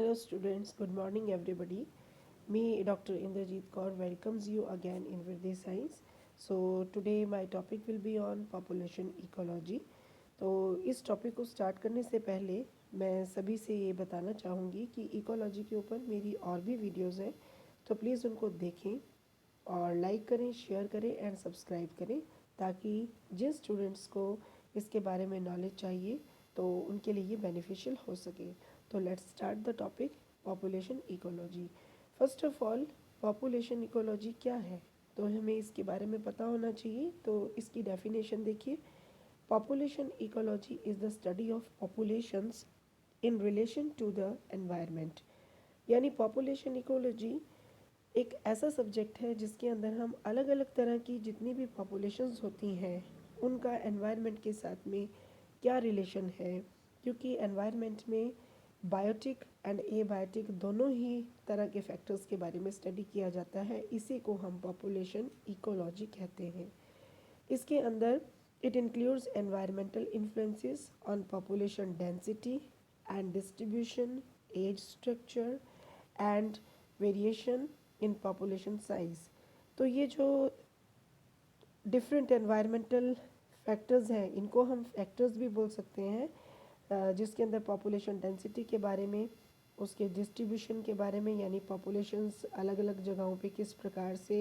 Hello students, good morning everybody. Me Dr. Indrajit Kaur welcomes you again in Virdi Science. So today my topic will be on population ecology. तो इस topic को start करने से पहले मैं सभी से ये बताना चाहूँगी कि इकोलॉजी के ऊपर मेरी और भी वीडियोज़ हैं, तो प्लीज़ उनको देखें और लाइक करें, शेयर करें एंड सब्सक्राइब करें, ताकि जिन स्टूडेंट्स को इसके बारे में नॉलेज चाहिए तो उनके लिए ये बेनिफिशियल हो सके। तो let's start the topic population ecology. First of all, population ecology क्या है तो हमें इसके बारे में पता होना चाहिए। तो इसकी डेफिनेशन देखिए, population ecology is the study of populations in relation to the environment. यानी पॉपुलेशन इकोलॉजी एक ऐसा सब्जेक्ट है जिसके अंदर हम अलग अलग तरह की जितनी भी पॉपुलेशंस होती हैं उनका एनवायरनमेंट के साथ में क्या रिलेशन है, क्योंकि एनवायरनमेंट में बायोटिक एंड एबायोटिक दोनों ही तरह के फैक्टर्स के बारे में स्टडी किया जाता है। इसी को हम पॉपुलेशन इकोलॉजी कहते हैं। इसके अंदर it includes environmental influences on population density and distribution, age structure and variation in population size. तो ये जो डिफरेंट एनवायरमेंटल फैक्टर्स हैं इनको हम फैक्टर्स भी बोल सकते हैं, जिसके अंदर पॉपुलेशन डेंसिटी के बारे में, उसके डिस्ट्रीब्यूशन के बारे में, यानी पॉपुलेशंस अलग अलग जगहों पे किस प्रकार से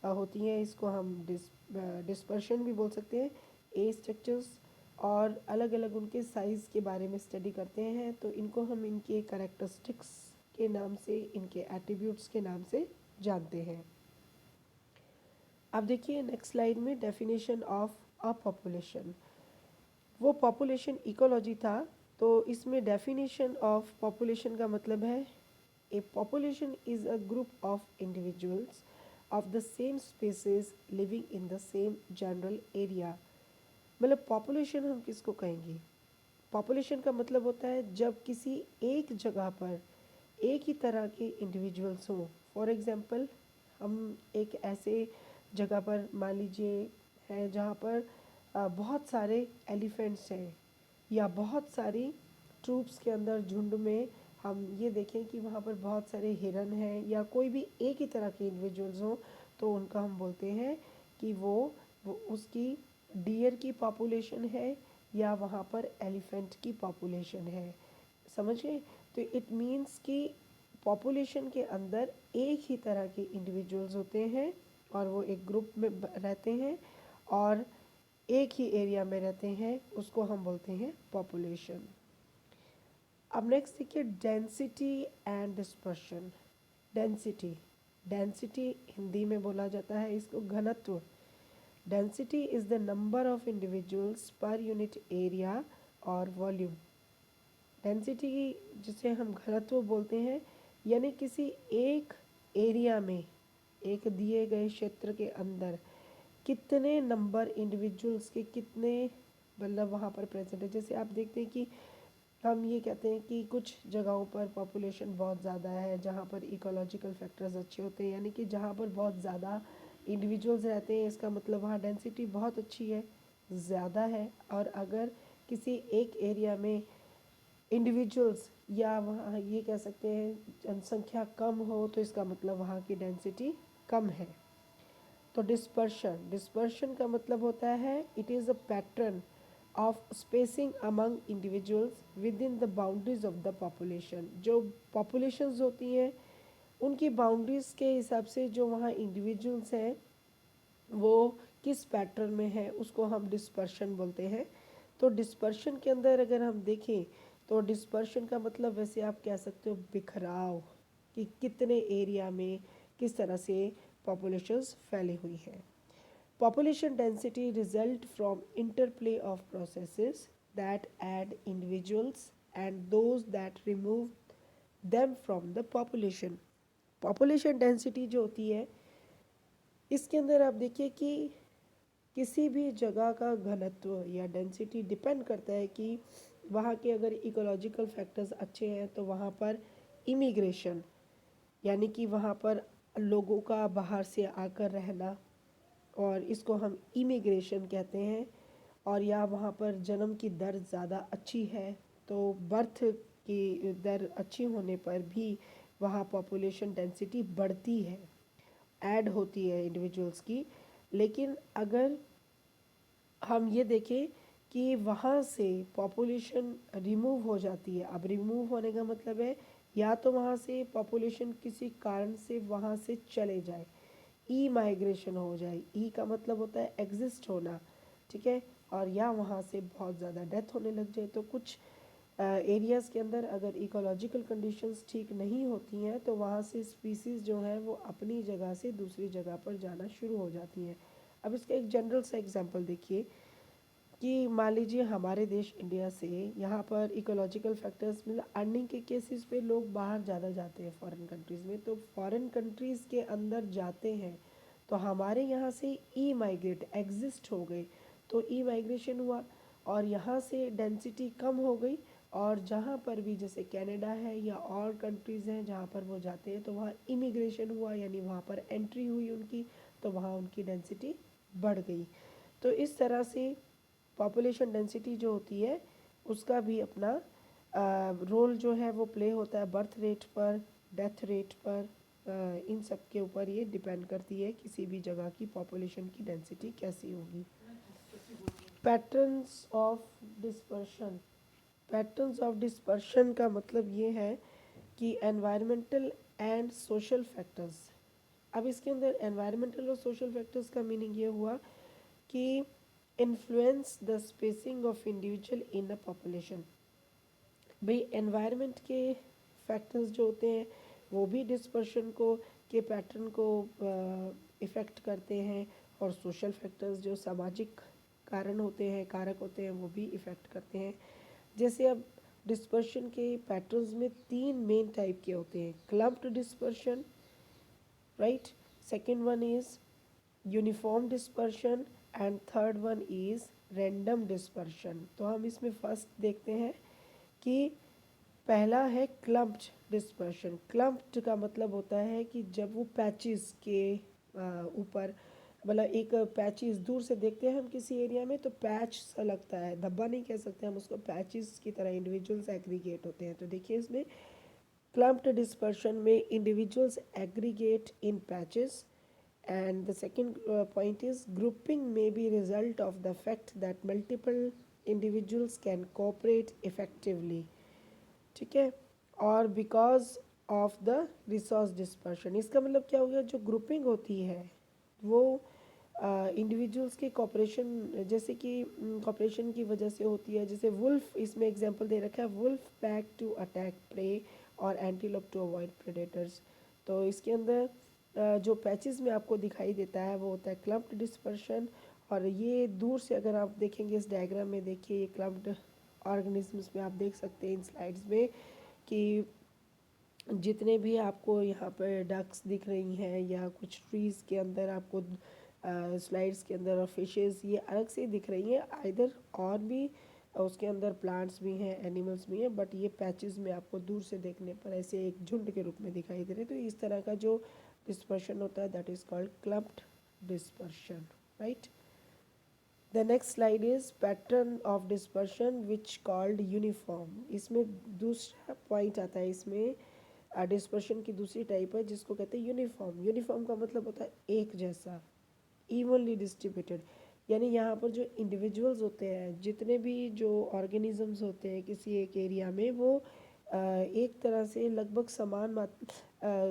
होती हैं, इसको हम डिस्पर्शन भी बोल सकते हैं, एज स्ट्रक्चर्स और अलग अलग उनके साइज़ के बारे में स्टडी करते हैं। तो इनको हम इनके कैरेक्टरिस्टिक्स के नाम से, इनके एट्रीब्यूट्स के नाम से जानते हैं। अब देखिए नेक्स्ट स्लाइड में डेफिनेशन ऑफ अ पॉपुलेशन। वो पॉपुलेशन इकोलॉजी था, तो इसमें डेफिनेशन ऑफ पॉपुलेशन का मतलब है ए population is a group of individuals of the same species living in the same general area. मतलब पॉपुलेशन हम किसको कहेंगे? पॉपुलेशन का मतलब होता है जब किसी एक जगह पर एक ही तरह के इंडिविजुअल्स हों। फॉर एग्ज़ाम्पल, हम एक ऐसे जगह पर मान लीजिए है जहाँ पर बहुत सारे एलिफेंट्स हैं, या बहुत सारी ट्रूप्स के अंदर झुंड में हम ये देखें कि वहाँ पर बहुत सारे हिरन हैं, या कोई भी एक ही तरह के इंडिविजुअल्स हों, तो उनका हम बोलते हैं कि वो उसकी डियर की पॉपुलेशन है या वहाँ पर एलिफेंट की पॉपुलेशन है। समझ गए? तो इट मीन्स कि पॉपुलेशन के अंदर एक ही तरह के इंडिविजुअल्स होते हैं और वो एक ग्रुप में रहते हैं और एक ही एरिया में रहते हैं, उसको हम बोलते हैं पॉपुलेशन। अब नेक्स्ट देखिए density and dispersion. Density, density Hindi में बोला जाता है इसको घनत्व। Density is the number of individuals per unit area और वॉल्यूम। डेंसिटी जिसे हम घनत्व बोलते हैं, यानी किसी एक एरिया में, एक दिए गए क्षेत्र के अंदर कितने नंबर इंडिविजुअल्स के कितने मतलब वहाँ पर प्रेजेंट है। जैसे आप देखते हैं कि हम ये कहते हैं कि कुछ जगहों पर पॉपुलेशन बहुत ज़्यादा है जहाँ पर इकोलॉजिकल फैक्टर्स अच्छे होते हैं, यानी कि जहाँ पर बहुत ज़्यादा इंडिविजुअल्स रहते हैं, इसका मतलब वहाँ डेंसिटी बहुत अच्छी है, ज़्यादा है। और अगर किसी एक एरिया में इंडिविजुअल्स या वहाँ ये कह सकते हैं जनसंख्या कम हो, तो इसका मतलब वहाँ की डेंसिटी कम है। तो डिस्पर्शन, डिस्पर्शन का मतलब होता है it is a pattern of spacing among individuals with in the boundaries of the population. जो पॉपुलेशंस होती हैं उनकी बाउंड्रीज़ के हिसाब से जो वहाँ इंडिविजुअल्स हैं वो किस पैटर्न में है, उसको हम डिस्पर्शन बोलते हैं। तो डिस्पर्शन के अंदर अगर हम देखें तो डिस्पर्शन का मतलब वैसे आप कह सकते हो बिखराव, कि कितने एरिया में किस तरह से पॉपुलेशंस फैली हुई हैं। Population density result from interplay of processes that add individuals and those that remove them from the population. Population density जो होती है इसके अंदर आप देखिए कि किसी भी जगह का घनत्व या डेंसिटी डिपेंड करता है कि वहाँ के अगर इकोलॉजिकल फैक्टर्स अच्छे हैं तो वहाँ पर इमिग्रेशन, यानी कि वहाँ पर लोगों का बाहर से आकर रहना, और इसको हम इमिग्रेशन कहते हैं। और या वहाँ पर जन्म की दर ज़्यादा अच्छी है तो बर्थ की दर अच्छी होने पर भी वहाँ पॉपुलेशन डेंसिटी बढ़ती है, ऐड होती है इंडिविजुअल्स की। लेकिन अगर हम ये देखें कि वहाँ से पॉपुलेशन रिमूव हो जाती है, अब रिमूव होने का मतलब है या तो वहाँ से पॉपुलेशन किसी कारण से वहाँ से चले जाए, ई माइग्रेशन हो जाए, ई का मतलब होता है एग्जिस्ट होना, ठीक है, और या वहाँ से बहुत ज़्यादा डेथ होने लग जाए। तो कुछ एरियाज़ के अंदर अगर इकोलॉजिकल कंडीशंस ठीक नहीं होती हैं तो वहाँ से स्पीसीज़ जो है वो अपनी जगह से दूसरी जगह पर जाना शुरू हो जाती हैं। अब इसका एक जनरल सा एग्जांपल देखिए कि मान लीजिए हमारे देश इंडिया से यहाँ पर इकोलॉजिकल फैक्टर्स मतलब अर्निंग के केसेस पे लोग बाहर ज़्यादा जाते हैं फॉरेन कंट्रीज़ में, तो फॉरेन कंट्रीज़ के अंदर जाते हैं तो हमारे यहाँ से ई माइग्रेट एग्जिस्ट हो गए, तो ई माइग्रेशन हुआ और यहाँ से डेंसिटी कम हो गई, और जहाँ पर भी जैसे कनाडा है या और कंट्रीज़ हैं जहाँ पर वो जाते हैं तो वहाँ इमिग्रेशन हुआ, यानी वहाँ पर एंट्री हुई उनकी, तो वहाँ उनकी डेंसिटी बढ़ गई। तो इस तरह से पॉपुलेशन डेंसिटी जो होती है उसका भी अपना रोल जो है वो प्ले होता है बर्थ रेट पर, डेथ रेट पर, इन सब के ऊपर ये डिपेंड करती है किसी भी जगह की पॉपुलेशन की डेंसिटी कैसी होगी। Patterns of dispersion, patterns of dispersion का मतलब ये है कि एनवायरमेंटल एंड सोशल फैक्टर्स। अब इसके अंदर एनवायरमेंटल और सोशल फैक्टर्स का मीनिंग ये हुआ कि influence the spacing of individual in a population. भाई एनवायरनमेंट के फैक्टर्स जो होते हैं वो भी डिस्पर्शन को के पैटर्न को इफ़ेक्ट करते हैं, और सोशल फैक्टर्स जो सामाजिक कारण होते हैं, कारक होते हैं, वो भी इफ़ेक्ट करते हैं। जैसे अब डिस्पर्शन के पैटर्न्स में तीन मेन टाइप के होते हैं, clumped dispersion, right, second one is uniform dispersion and third one is random dispersion. तो हम इसमें फर्स्ट देखते हैं कि पहला है क्लम्प्ड डिस्पर्शन। क्लम्प्ड का मतलब होता है कि जब वो पैचेस के ऊपर, मतलब एक पैचेस दूर से देखते हैं हम किसी एरिया में तो पैच सा लगता है, धब्बा नहीं कह सकते हम उसको, पैचेस की तरह इंडिविजुअल्स एग्रीगेट होते हैं। तो देखिए इसमें क्लम्प्ड डिस्पर्शन में individuals aggregate in patches, and the second point is grouping may be result of the fact that multiple individuals can cooperate effectively, ठीक है, और because of the resource dispersion. इसका मतलब क्या हो गया, जो ग्रुपिंग होती है वो इंडिविजुअल्स के कॉपरेशन, जैसे कि कॉपरेशन की वजह से होती है। जैसे वुल्फ, इसमें एग्जांपल दे रखा है, wolf pack to attack prey और एंटीलोप टू अवॉइड प्रेडेटर्स। तो इसके अंदर जो पैचेस में आपको दिखाई देता है वो होता है क्लम्प्ड डिस्पर्शन, और ये दूर से अगर आप देखेंगे इस डायग्राम में, देखिए ये क्लम्प्ड ऑर्गेनिजम्स में आप देख सकते हैं इन स्लाइड्स में कि जितने भी आपको यहाँ पर डक्स दिख रही हैं या कुछ ट्रीज़ के अंदर आपको स्लाइड्स के अंदर और फिशेस ये अलग से दिख रही हैं, आइदर और भी उसके अंदर प्लांट्स भी हैं, एनिमल्स भी हैं, बट ये पैचेस में आपको दूर से देखने पर ऐसे एक झुंड के रूप में दिखाई दे रहे हैं। तो इस तरह का जो डिस्पर्शन होता है that is called clumped dispersion, right. The next slide is pattern of dispersion which called uniform. इसमें दूसरा पॉइंट आता है, इसमें डिस्पर्शन की दूसरी टाइप है जिसको कहते हैं यूनिफॉर्म। यूनिफॉर्म का मतलब होता है एक जैसा, इवनली डिस्ट्रीब्यूटेड, यानी यहाँ पर जो इंडिविजुअल्स होते हैं, जितने भी जो ऑर्गेनिजम्स होते हैं किसी एक एरिया में, वो एक तरह से लगभग समान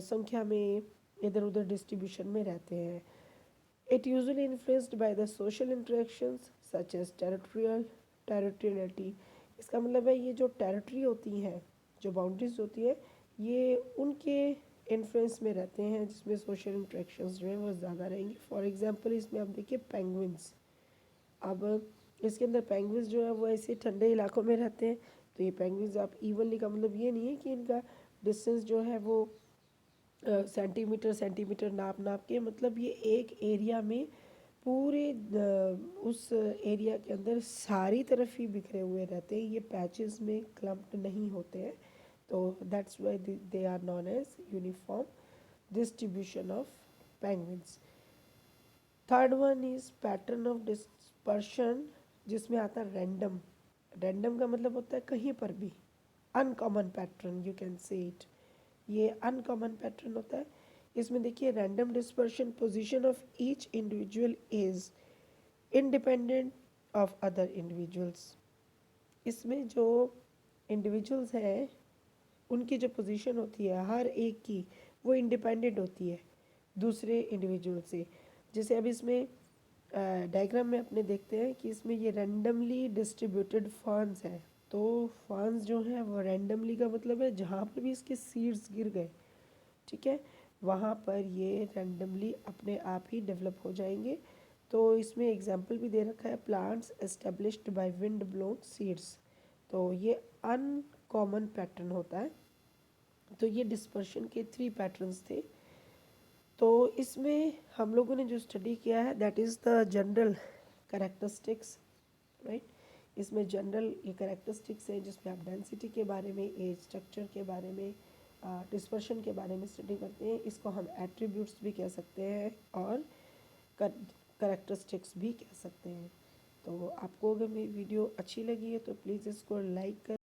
संख्या में इधर उधर डिस्ट्रीब्यूशन में रहते हैं। It usually influenced by the social interactions such as territoriality. इसका मतलब है ये जो टेरिटरी होती हैं, जो बाउंड्रीज होती है, ये उनके इन्फ्लुएंस में रहते हैं जिसमें सोशल इंटरेक्शंस जो है वो ज़्यादा रहेंगी। फॉर एग्जांपल इसमें आप देखिए पेंगुइन्स, अब इसके अंदर पेंगुइन्स जो है वो ऐसे ठंडे इलाकों में रहते हैं, तो ये पेंगुइन्स आप इवनली का मतलब ये नहीं है कि इनका डिस्टेंस जो है वो सेंटीमीटर सेंटीमीटर नाप नाप के, मतलब ये एक एरिया में पूरे उस एरिया के अंदर सारी तरफ ही बिखरे हुए रहते हैं, ये पैचेस में क्लम्प्ड नहीं होते हैं। तो that's why they are known as uniform distribution of penguins. Third one is pattern of dispersion, जिसमें आता है रैंडम। रैंडम का मतलब होता है कहीं पर भी, uncommon pattern, you can say it, ये अनकॉमन पैटर्न होता है। इसमें देखिए random dispersion position of each individual is independent of other individuals. इसमें जो इंडिविजुअल्स हैं उनकी जो पोजीशन होती है हर एक की, वो इंडिपेंडेंट होती है दूसरे इंडिविजुअल से। जैसे अब इसमें डायग्राम में अपने देखते हैं कि इसमें ये रैंडमली डिस्ट्रीब्यूटेड फंड्स हैं। तो फंड्स जो हैं वो रैंडमली का मतलब है जहाँ पर भी इसके सीड्स गिर गए, ठीक है, वहाँ पर ये रैंडमली अपने आप ही डेवलप हो जाएंगे। तो इसमें एग्जांपल भी दे रखा है, plants established by wind blown seeds. तो ये अनकॉमन पैटर्न होता है। तो ये डिस्पर्शन के 3 पैटर्न्स थे। तो इसमें हम लोगों ने जो स्टडी किया है that is the general characteristics, right. इसमें जनरल ये कैरेक्टरिस्टिक्स हैं जिसमें आप डेंसिटी के बारे में, एज स्ट्रक्चर के बारे में, डिस्पर्शन के बारे में स्टडी करते हैं। इसको हम एट्रीब्यूट्स भी कह सकते हैं और कैरेक्टरिस्टिक्स भी कह सकते हैं। तो आपको अगर मेरी वीडियो अच्छी लगी है तो प्लीज़ इसको लाइक कर